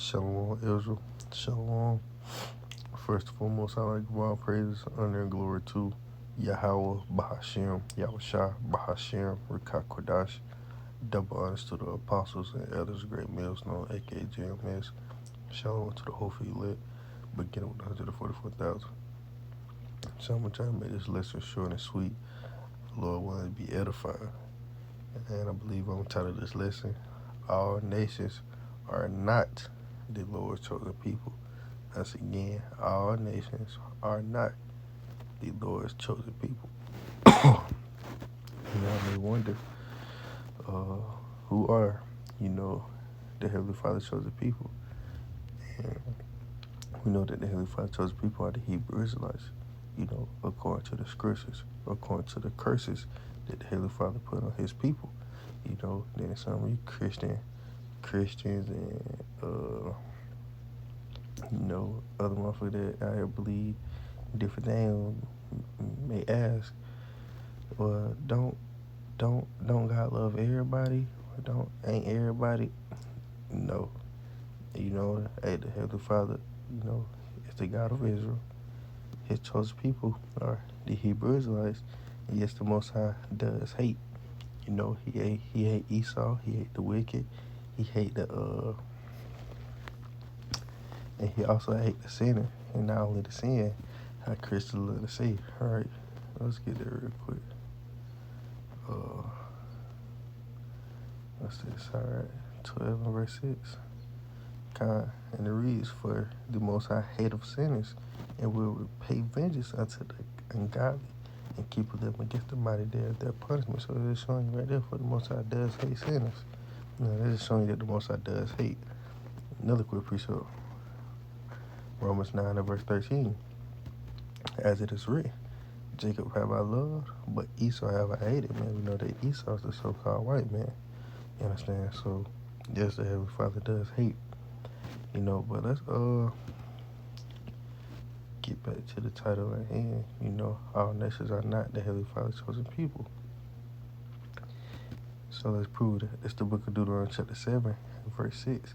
Shalom, Israel. Shalom. First and foremost, I like to give all praises, honor, and glory to Yahweh, Bahashem, Yahushua, Bahashem, Rikah Kodash. Double honors to the apostles and elders, great males known, aka JMS. Shalom to the whole elect, beginning with 144,000. So I'm going to try to make this lesson short and sweet. The Lord wanted to be edified. And I believe I'm title of this lesson, All Nations Are Not the Lord's Chosen People. Once again, all nations are not the Lord's chosen people. Y'all may wonder, who are, the Heavenly Father's chosen people? And we know that the Heavenly Father's chosen people are the Hebrew Israelites, according to the scriptures, according to the curses that the Heavenly Father put on his people. Then some of you Christians and, other motherfuckers that out here believe different things may ask, well, don't God love everybody? Or ain't everybody? No. Hey, the Heavenly Father, is the God of Israel. His chosen people are the Hebrew Israelites. And yes, the Most High does hate. He hate Esau. He hate the wicked. He hate and he also hate the sinner. And not only the sin, how Christians love to say. All right, let's get there real quick. What's this? All right, 12 and verse 6. And it reads, for the Most High hate of sinners, and will repay vengeance unto the ungodly, and keep them against the mighty day of their punishment. So it's showing you right there, for the Most High does hate sinners. This is showing you that the Most High does hate. Another quick precept, Romans 9 and verse 13. As it is written, Jacob have I loved, but Esau have I hated. Man, we know that Esau is the so-called white man. You understand? So, yes, the Heavenly Father does hate. But let's get back to the title at hand. All nations are not the Heavenly Father's chosen people. So let's prove that. It's the book of Deuteronomy chapter 7, verse 6.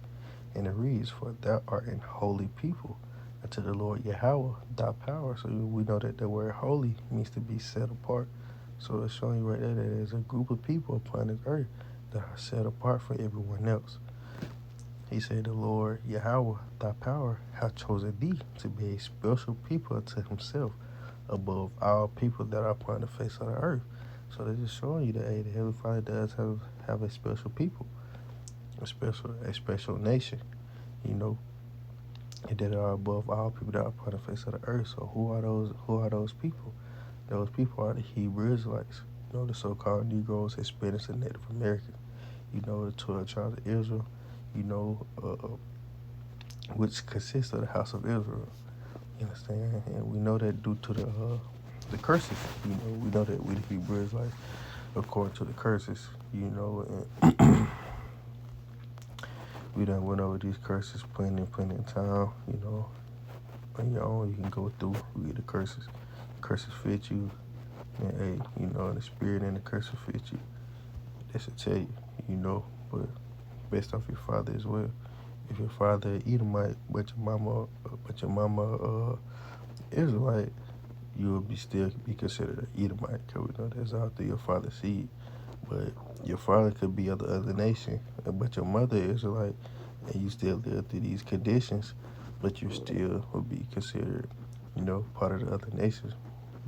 And it reads, for thou art an holy people unto the Lord Yahweh, thy power. So we know that the word holy means to be set apart. So it's showing you right there that there's a group of people upon this earth that are set apart from everyone else. He said, the Lord Yahweh, thy power, hath chosen thee to be a special people unto himself above all people that are upon the face of the earth. So they're just showing you that, hey, the Heavenly Father does have a special people, a special nation, and that are above all people that are upon the face of the earth. So who are those people? Those people are the Hebrew Israelites, the so-called Negroes, Hispanics, and Native Americans. The 12 tribes of Israel, which consists of the house of Israel. You understand? And we know that due to the curses. We know that we the Hebrew Israelites, according to the curses, and we done went over these curses plenty of time. On your own, you can go through, read the curses. Curses fit you, and hey, the spirit and the curses fit you. They should tell you, but based off your father as well. If your father Edomite, but your mama Israelite, you will still be considered an Edomite, because we know that's all through your father's seed. But your father could be of the other nation, but your mother is Israelite, and you still live through these conditions, but you still will be considered, part of the other nations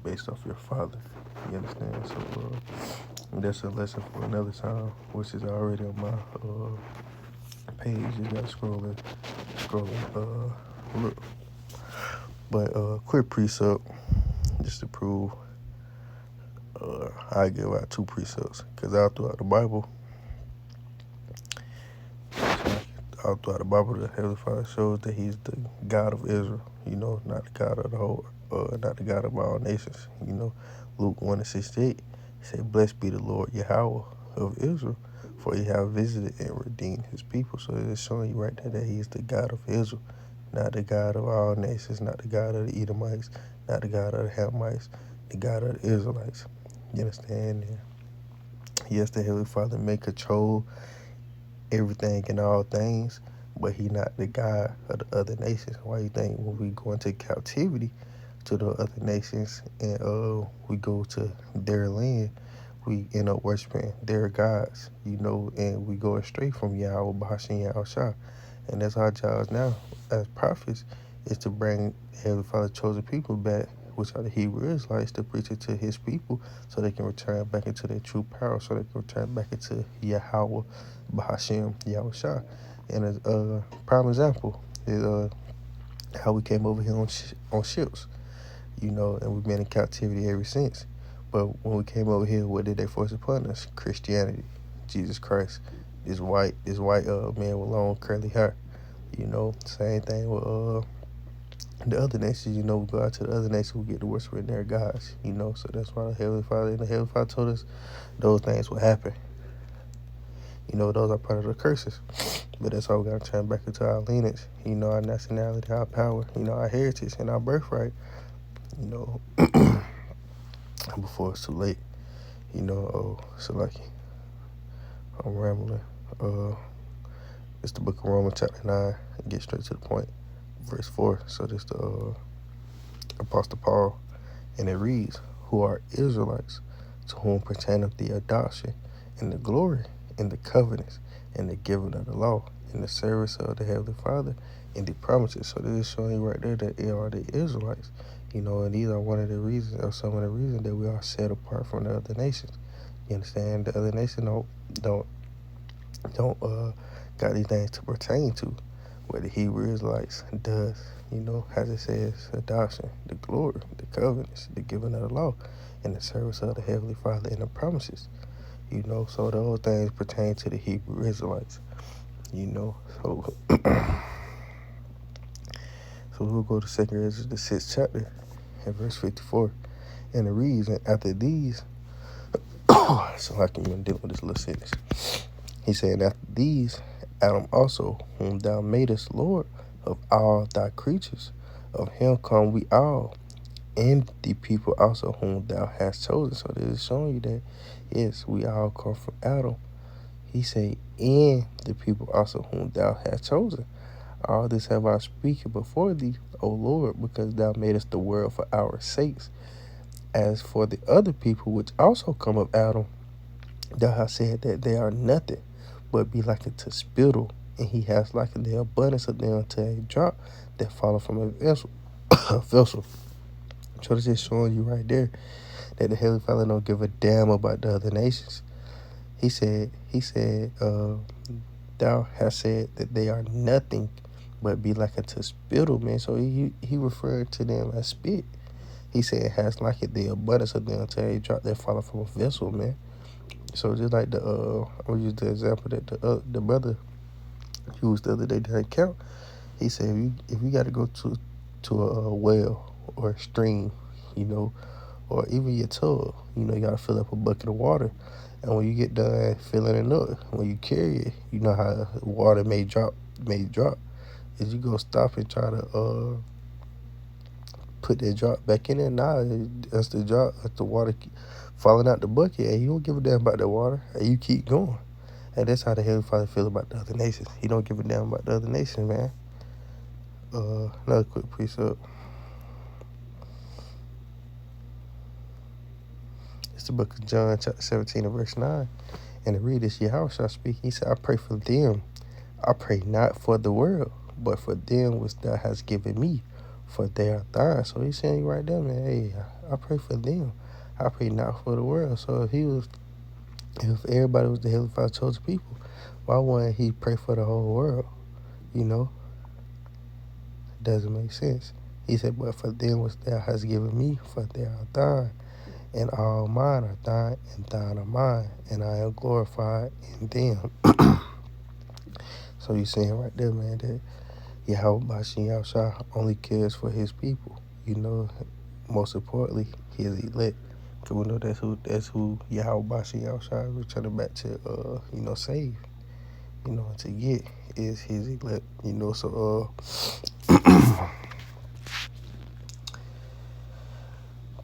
based off your father. You understand? So that's a lesson for another time, which is already on my page. You got scrolling, look. But quick precept, just to prove, I give out two precepts, because all throughout the Bible, the Heavenly Father shows that He's the God of Israel. Not the God of the whole, not the God of all nations. Luke 1 and 68, He said, "Blessed be the Lord Yahweh of Israel, for He have visited and redeemed His people." So it's showing you right there that He is the God of Israel, not the God of all nations, not the God of the Edomites, not the God of the Hamites, the God of the Israelites. You understand? And yes, the Heavenly Father may control everything and all things, but he not the God of the other nations. Why you think when we go into captivity to the other nations and we go to their land, we end up worshiping their gods, and we go astray from Yahweh Bahashem Yahweh. And that's our job now as prophets, is to bring Heavenly Father chosen people back, which are the Hebrew Israelites, to preach it to his people so they can return back into their true power, so they can return back into Yahweh Bahashem Yahweh. And a prime example is how we came over here on ships, and we've been in captivity ever since. But when we came over here, what did they force upon us? Christianity, Jesus Christ, this white man with long curly hair. Same thing with the other nations. We go out to the other nations, we get to worship in their gods. So that's why the Heavenly Father told us those things will happen. Those are part of the curses. But that's why we got to turn back into our lineage, our nationality, our power, our heritage, and our birthright, before it's too late. So like, I'm rambling. It's the book of Romans chapter 9, and get straight to the point. Verse 4. So this the Apostle Paul, and it reads, who are Israelites, to whom pertaineth the adoption, and the glory, and the covenants, and the giving of the law, and the service of the Heavenly Father, and the promises. So this is showing you right there that they are the Israelites. And these are one of the reasons, or some of the reasons, that we are set apart from the other nations. You understand? The other nations don't got these things to pertain to, where the Hebrew Israelites does. As it says, adoption, the glory, the covenants, the giving of the law, and the service of the Heavenly Father, and the promises. So those things pertain to the Hebrew Israelites. So so we'll go to 2 Ezra, the 6th chapter, and verse 54, and it reads, and after these, so I can even deal with this little sentence. He said, after these, Adam also, whom thou madest Lord of all thy creatures, of him come we all, and the people also whom thou hast chosen. So this is showing you that, yes, we all come from Adam. He said, and the people also whom thou hast chosen. All this have I spoken before thee, O Lord, because thou madest the world for our sakes. As for the other people which also come of Adam, thou hast said that they are nothing, but be likened to spittle, and he has likened the abundance of them to a drop that falleth from a vessel. vessel. So this is showing you right there that the Heavenly Father don't give a damn about the other nations. He said, thou hast said that they are nothing, but be likened to spittle, man. So he referred to them as spit. He said it has likened the abundance of them to a drop that falleth from a vessel, man. So just like I'll use the example that the brother used the other day to account. He said if you got to go to a well or a stream, or even your tub, you got to fill up a bucket of water, and when you get done filling it up, when you carry it, you know how water may drop. Is you go stop and try to put that drop back in there. Nah, that's the water falling out the bucket, and you don't give a damn about the water, and you keep going. And that's how the Heavenly Father feel about the other nations. He don't give a damn about the other nations, man. Another quick precept. It's the book of John, chapter 17, and verse 9. And it read this, Yahweh shall speak. He said, I pray for them. I pray not for the world, but for them which thou hast given me, for they are thine. So he's saying right there, man, hey, I pray for them. I pray not for the world. So if everybody was the Heavenly Father chosen people, why wouldn't he pray for the whole world? It doesn't make sense. He said, but for them which thou hast given me, for they are thine, and all mine are thine, and thine are mine, and I am glorified in them. So you're saying right there, man, that Yahweh Bashem Yahushua only cares for his people. Most importantly, his elect. Because we know that's who Yahweh Bashem Yahushua is returning back to, save. To get is his elect. So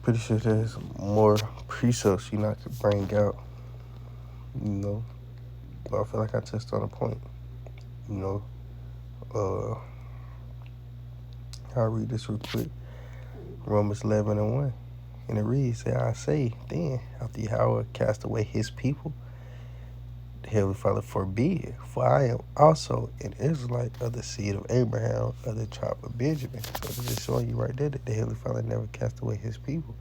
pretty sure there's more precepts I could bring out. But I feel like I touched on a point. I'll read this real quick. Romans 11:1. And it reads, I say, then, after Yahweh cast away his people, the Heavenly Father forbid, for I am also an Israelite of the seed of Abraham, of the tribe of Benjamin. So it's just showing you right there that the Heavenly Father never cast away his people.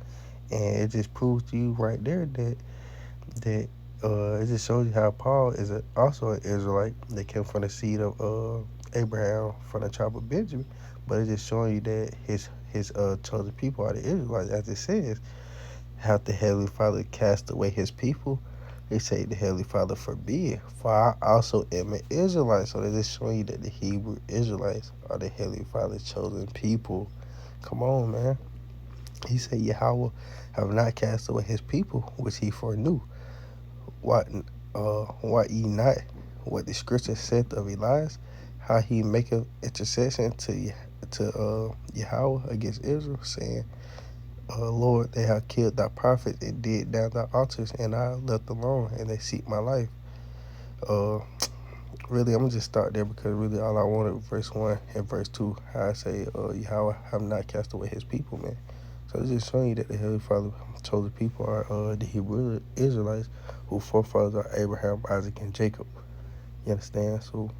And it just proves to you right there that it just shows you how Paul is also an Israelite that came from the seed of Abraham from the tribe of Benjamin. But it's just showing you that his chosen people are the Israelites, as it says. How the Heavenly Father cast away his people, they say the Heavenly Father forbid, for I also am an Israelite. So they're just showing you that the Hebrew Israelites are the Heavenly Father's chosen people. Come on, man. He said Yahweh have not cast away his people, which he foreknew. Why ye not what the scripture saith of Elias, how he maketh intercession to Yahweh against Israel, saying, Lord, they have killed thy prophets and did down thy altars, and I left alone, and they seek my life. Really, I'm going to just start there because really all I wanted was verse 1 and verse 2, how I say, Yahweh have not cast away his people, man. So it's just showing you that the Heavenly Father chosen people are the Hebrew Israelites, whose forefathers are Abraham, Isaac, and Jacob. You understand? So,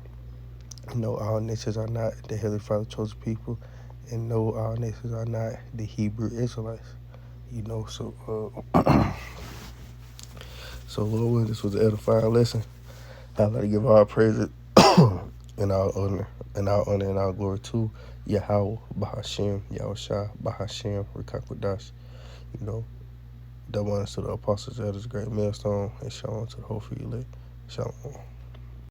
all nations are not the Heavenly Father chosen people, and no, all nations are not the Hebrew Israelites. So Lord willing, this was an edifying lesson. I'd like to give all praise and all honor and all glory to Yahweh Bahashem, Yahushua Bahashem, Rekakwadash. Double honors to the apostles, elders, great millstone, and shalom to the whole for you, Shalom.